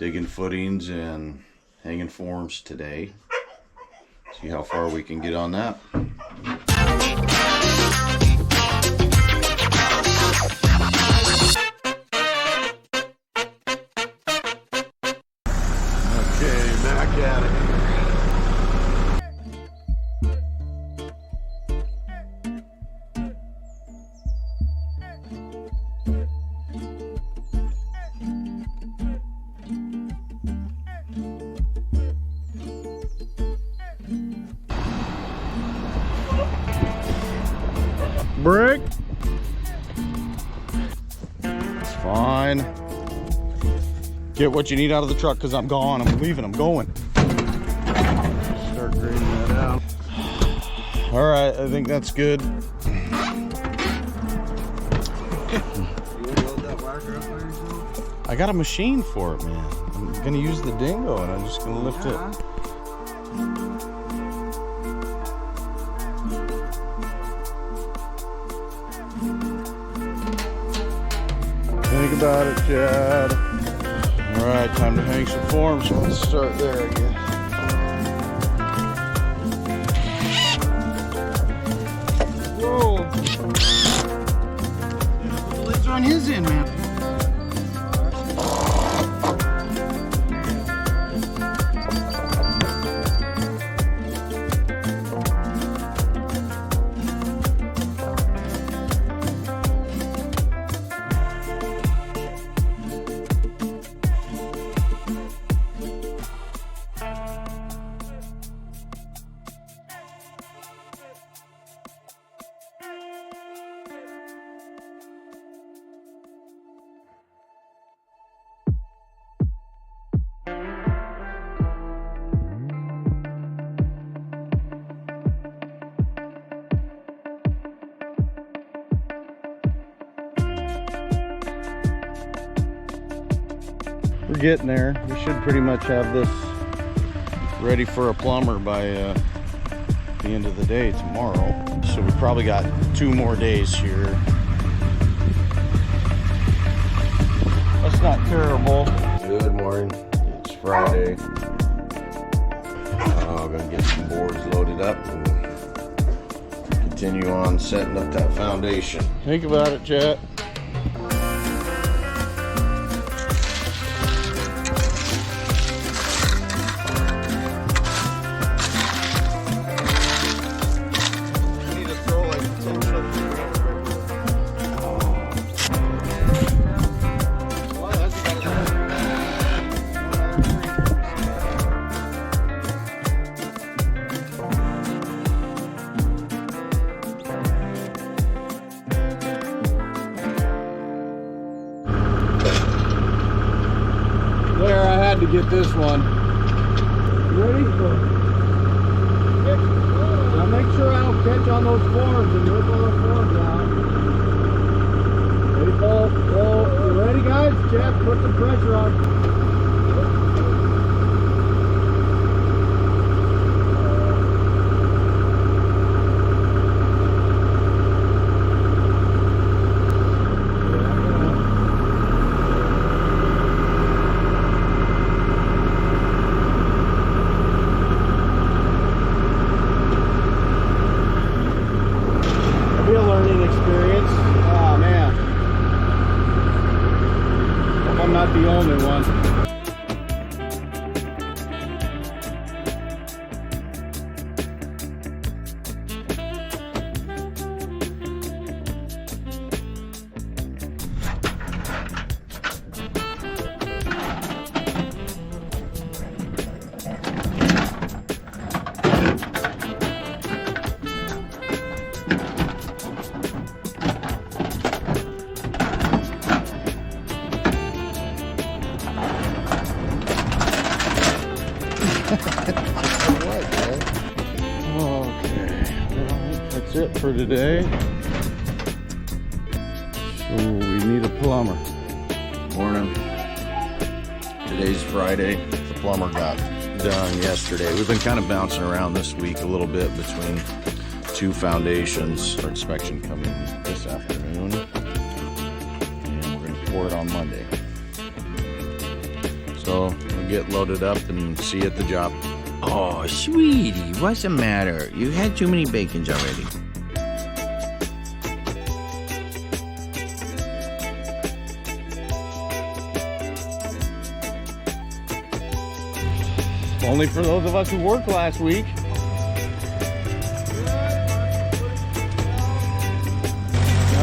digging footings and hanging forms today. See how far we can get on that. Okay, back at it. Brick. It's fine. Get what you need out of the truck because I'm gone. I'm leaving. I'm going. Start grading that out. All right, I think that's good. You want to load that whacker up by yourself? I got a machine for it, man. I'm gonna use the dingo and I'm just gonna lift it. Think about it, Chad. All right, time to hang some forms. Let's start there again. Whoa! The lids are on his end, man. We're getting there. We should pretty much have this ready for a plumber by the end of the day tomorrow. So we probably got 2 more days here. That's not terrible. Good morning. It's Friday. I'm gonna get some boards loaded up and continue on setting up that foundation. Think about it, chat. To get this one. You ready? Now make sure I don't catch on those forms and rip all the forms out. Ready, Paul? Roll. You ready, guys? Jeff, put some pressure on. The only one. That's it for today. So we need a plumber. Morning. Today's Friday. The plumber got done yesterday. We've been kind of bouncing around this week a little bit between 2 foundations. Our inspection coming this afternoon. And we're going to pour it on Monday. So we'll get loaded up and see you at the job. Oh, sweetie, what's the matter? You had too many bacons already. Only for those of us who worked last week. All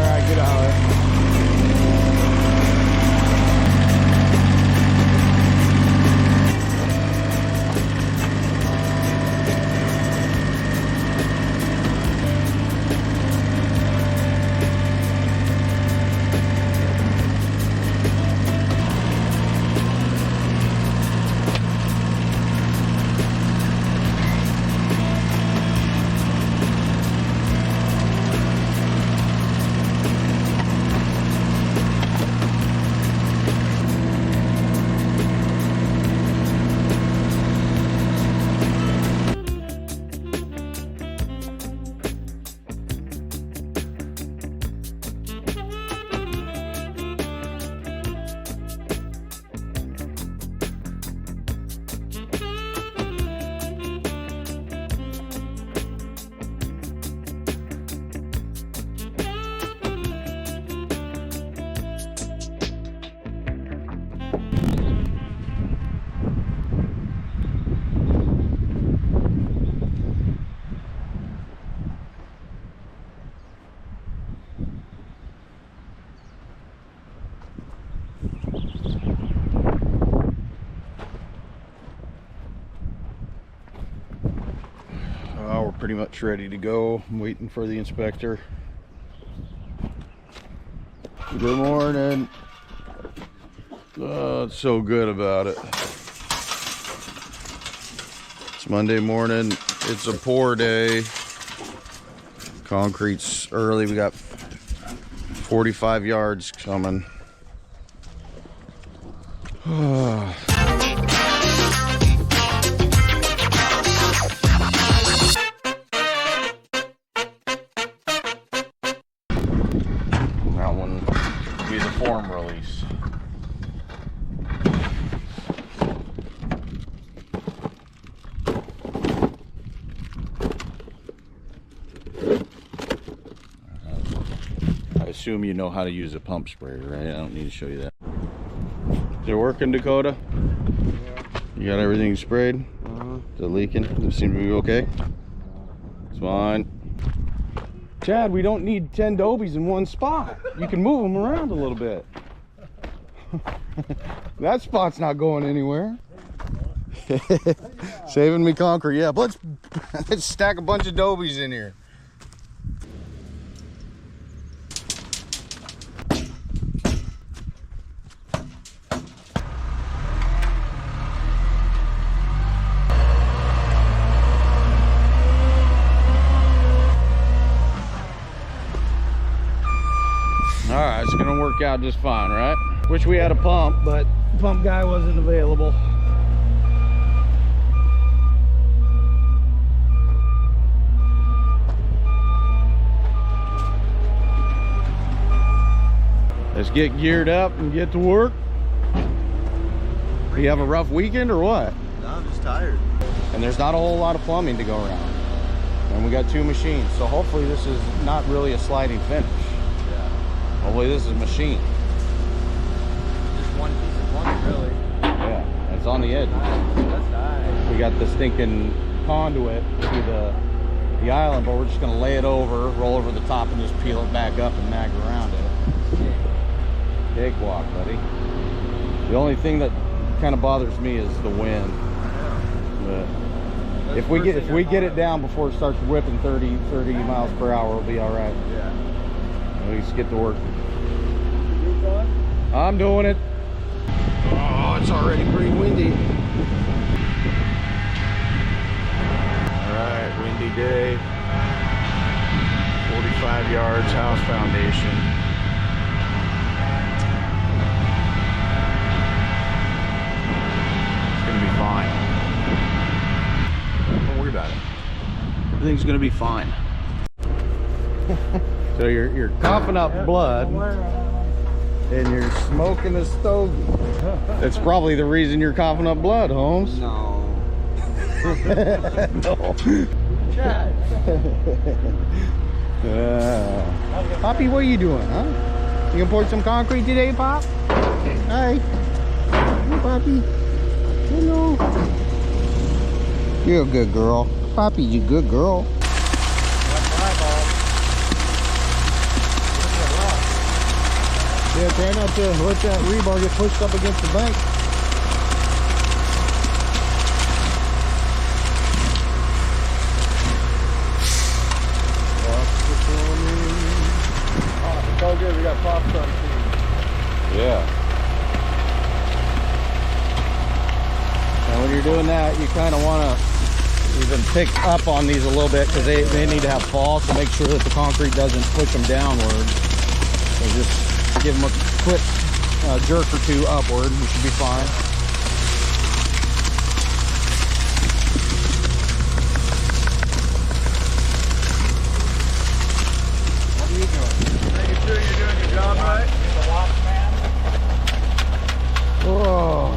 right, get out of it. We're pretty much ready to go. I'm waiting for the inspector. Good morning. Oh, it's so good about it. It's Monday morning. It's a pour day. Concrete's early. We got 45 yards coming. That one will be the form release. I assume you know how to use a pump sprayer, right? I don't need to show you that. Is it working, Dakota? Yeah. You got everything sprayed? Is it leaking? Does it seem to be okay? It's fine. Chad, we don't need 10 dobies in one spot. You can move them around a little bit. That spot's not going anywhere. Saving me concrete. Yeah, but let's stack a bunch of dobies in here. All right, it's gonna work out just fine, right? Wish we had a pump, but pump guy wasn't available. Let's get geared up and get to work. Do you have a rough weekend or what? No, I'm just tired. And there's not a whole lot of plumbing to go around. And we got 2 machines, so hopefully this is not really a sliding finish. Hopefully this is a machine. Just one piece of plumbing, really. Yeah, it's on the edge. That's nice. We got the stinking conduit to the island, but we're just gonna lay it over, roll over the top, and just peel it back up and mag around it. Cakewalk, buddy. The only thing that kind of bothers me is the wind. But if we get it down before it starts whipping 30 miles per hour, we'll be all right. Yeah. Let's get to work. I'm doing it. Oh, it's already pretty windy. All right, windy day. 45 yards, house foundation. It's gonna be fine. Don't worry about it. Everything's gonna be fine. So you're coughing up blood. And you're smoking a stogie. That's probably the reason you're coughing up blood, Holmes. No. No. Poppy, what are you doing, huh? You gonna pour some concrete today, Pop? Hi. Hey, Poppy. Hello. You're a good girl. Poppy, you good girl. Yeah, try not to let that rebar get pushed up against the bank. Oh, it's all good. We got pops on team. Yeah. And when you're doing that, you kind of want to even pick up on these a little bit because they need to have fall, so make sure that the concrete doesn't push them downward. So just give them a quick jerk or two upward. You should be fine. What are you doing? Making sure you're doing your job right. The watchman. Whoa.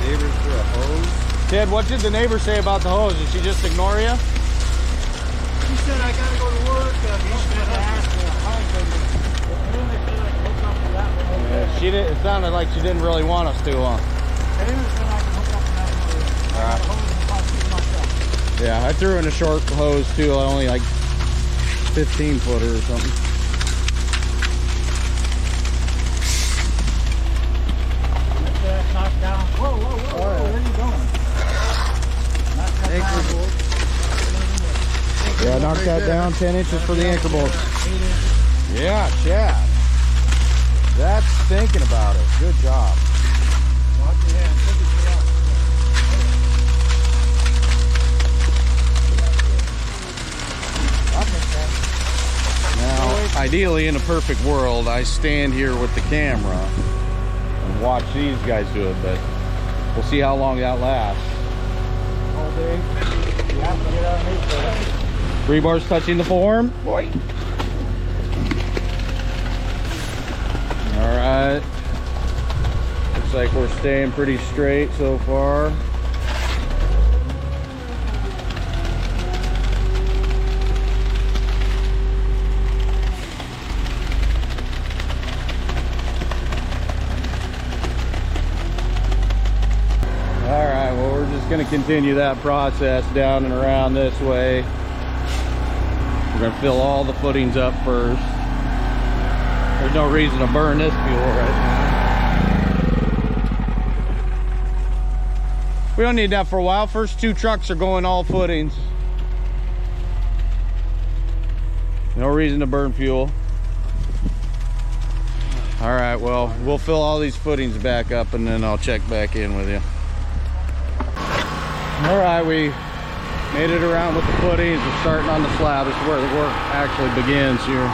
Neighbors for a hose. Ted, what did the neighbor say about the hose? Did she just ignore you? She said I gotta go to work. Yeah, she did. It sounded like she didn't really want us to, huh? Yeah, I threw in a short hose too, only like 15 footer or something. Knocked down. Whoa, whoa, whoa, whoa. Where are you going? Yeah, knock that down 10 inches for the anchor bolt. Yeah, Chad. That's thinking about it. Good job. Watch your hand. Now, ideally, in a perfect world, I stand here with the camera and watch these guys do it, but we'll see how long that lasts. All day. You have to get underneath. Rebars touching the form. Boy. All right. Looks like we're staying pretty straight so far. All right, well, we're just going to continue that process down and around this way. We're going to fill all the footings up first. There's no reason to burn this fuel right now. We don't need that for a while. First two trucks are going all footings. No reason to burn fuel. All right, well, we'll fill all these footings back up and then I'll check back in with you. All right, we made it around with the footings. We're starting on the slab. This is where the work actually begins here.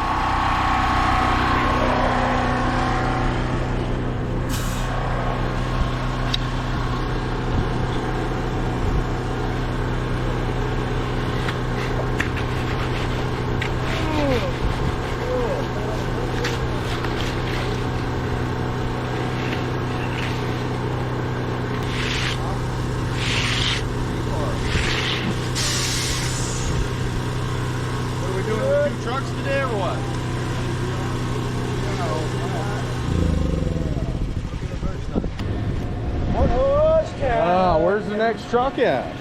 Trucks today or what? Where's the next truck at?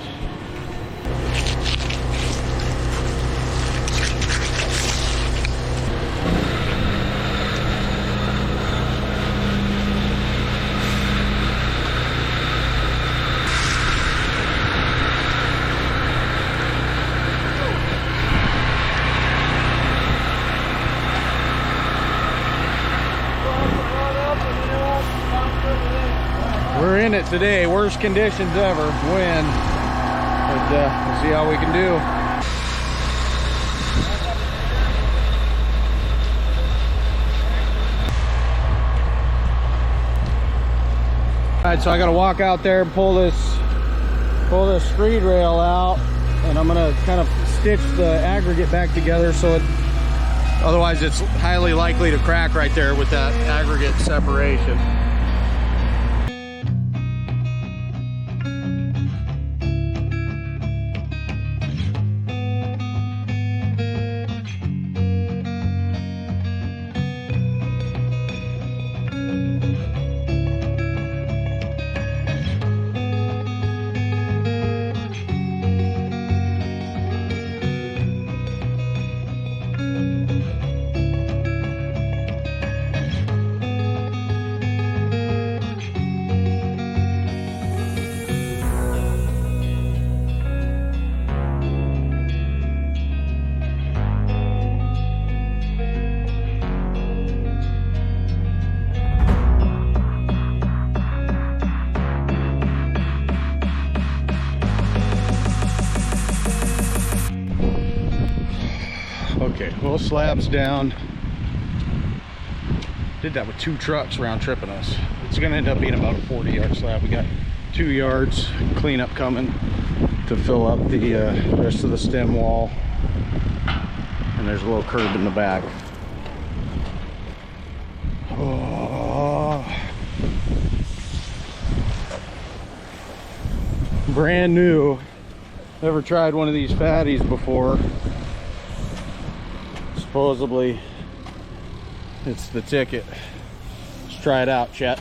We're in it today, worst conditions ever, wind, but we'll see how we can do. Alright, so I gotta walk out there and pull this screed rail out, and I'm gonna kind of stitch the aggregate back together so it, otherwise it's highly likely to crack right there with that aggregate separation. Okay, well, slab's down. Did that with 2 trucks round tripping us. It's gonna end up being about a 40-yard slab. We got 2 yards cleanup coming to fill up the rest of the stem wall. And there's a little curb in the back. Oh. Brand new. Never tried one of these fatties before. Supposedly it's the ticket. Let's try it out, Chet.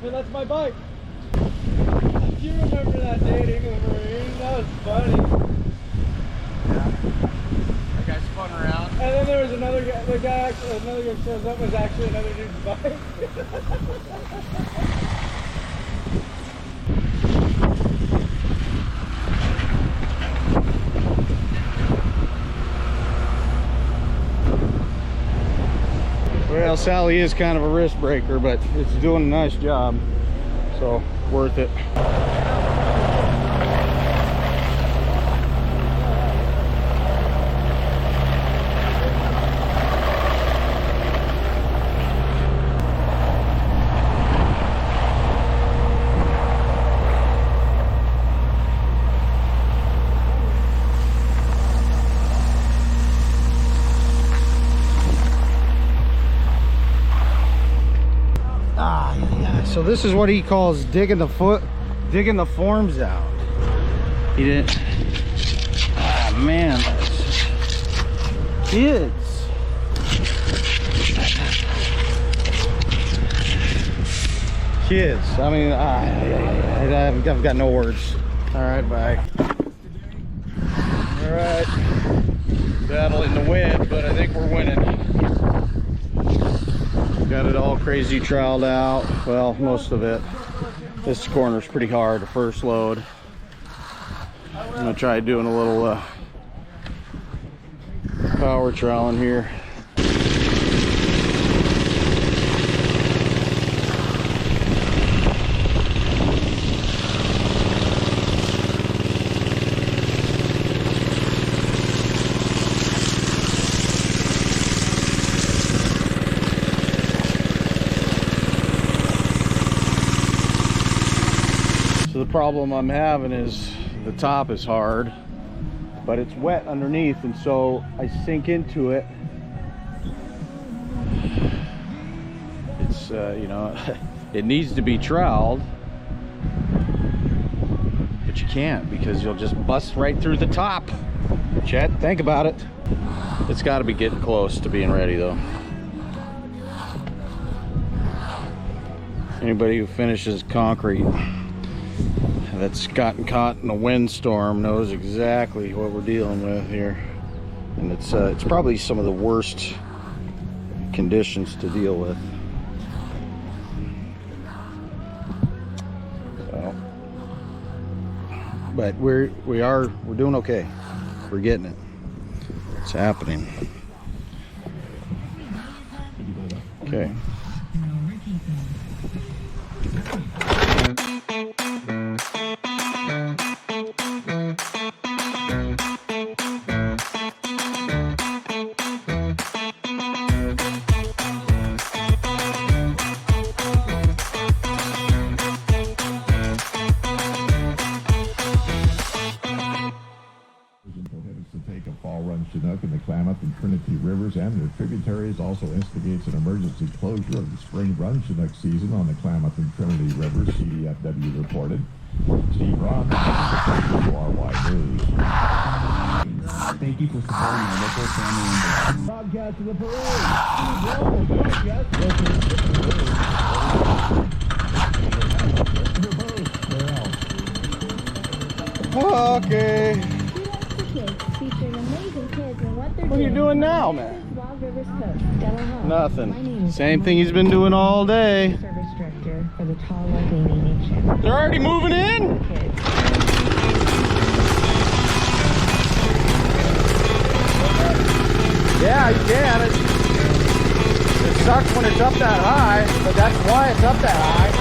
Hey, that's my bike. Do you remember that dating in the Marine? That was funny. Yeah. That guy spun around. And then there was another guy, another guy shows up, was actually another dude's bike. Well, Sally is kind of a wrist breaker, but it's doing a nice job, so worth it. So this is what he calls digging the forms out. He didn't. Ah, man, kids. I mean, I've got no words. All right, bye. All right, battle in the wind, but I think we're winning. Got it all crazy troweled out. Well, most of it. This corner's pretty hard to first load. I'm gonna try doing a little power troweling here. So the problem I'm having is the top is hard, but it's wet underneath, and so I sink into it. It's you know, it needs to be troweled, but you can't because you'll just bust right through the top. Chet, think about it. It's got to be getting close to being ready though. Anybody who finishes concrete that's gotten caught in a windstorm knows exactly what we're dealing with here, and it's probably some of the worst conditions to deal with. So, but we're doing okay. We're getting it. happening. Okay. Chinook in the Klamath and Trinity Rivers and their tributaries, also instigates an emergency closure of the spring run Chinook season on the Klamath and Trinity Rivers, CDFW reported. Steve Ross, WRY News. Thank you for supporting our local family and broadcast of the parade. Okay. What are you doing now, man? Nothing. Same thing he's been doing all day. They're already moving in? Yeah, you can. It sucks when it's up that high, but that's why it's up that high.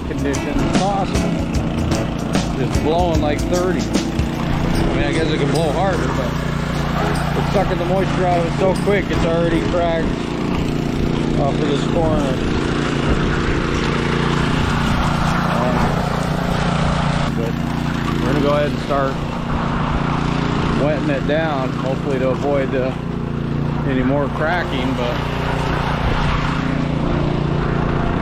Conditions possible. Just blowing like 30. I mean, I guess it can blow harder, but it's sucking the moisture out of it so quick, it's already cracked off of this corner. But we're gonna go ahead and start wetting it down, hopefully to avoid any more cracking. But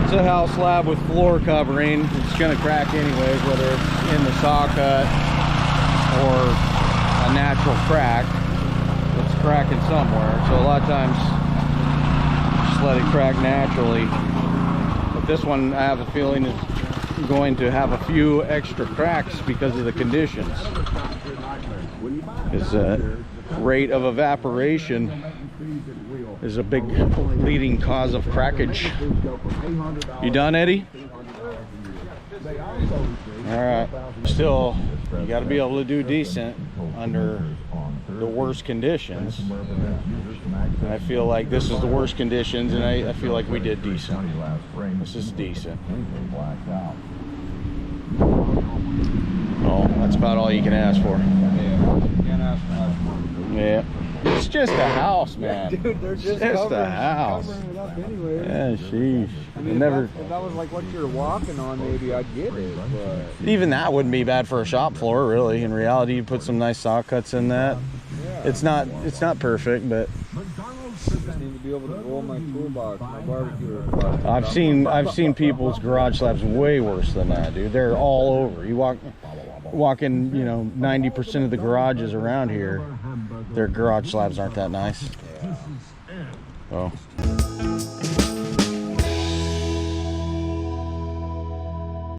it's a house slab with floor covering. It's going to crack anyways, whether it's in the saw cut or a natural crack. It's cracking somewhere. So a lot of times just let it crack naturally. But this one, I have a feeling, is going to have a few extra cracks because of the conditions. Because rate of evaporation is a big leading cause of crackage. You done, Eddie? All right. Still, you got to be able to do decent under the worst conditions. And I feel like this is the worst conditions, and I feel like we did decent. This is decent. Oh, that's about all you can ask for. Yeah. It's just a house, man. Dude, they're just a house. Covering it up anyway. Yeah, sheesh. I mean, if that was like what you're walking on, maybe I'd get it. But even that wouldn't be bad for a shop floor, really. In reality, you put some nice saw cuts in that. yeah. It's not perfect, but I just need to be able to roll my toolbox, my barbecue. I've seen people's garage slabs way worse than that, dude. They're all over. You walk in, you know, 90% of the garages around here, their garage slabs aren't that nice. Yeah. Oh.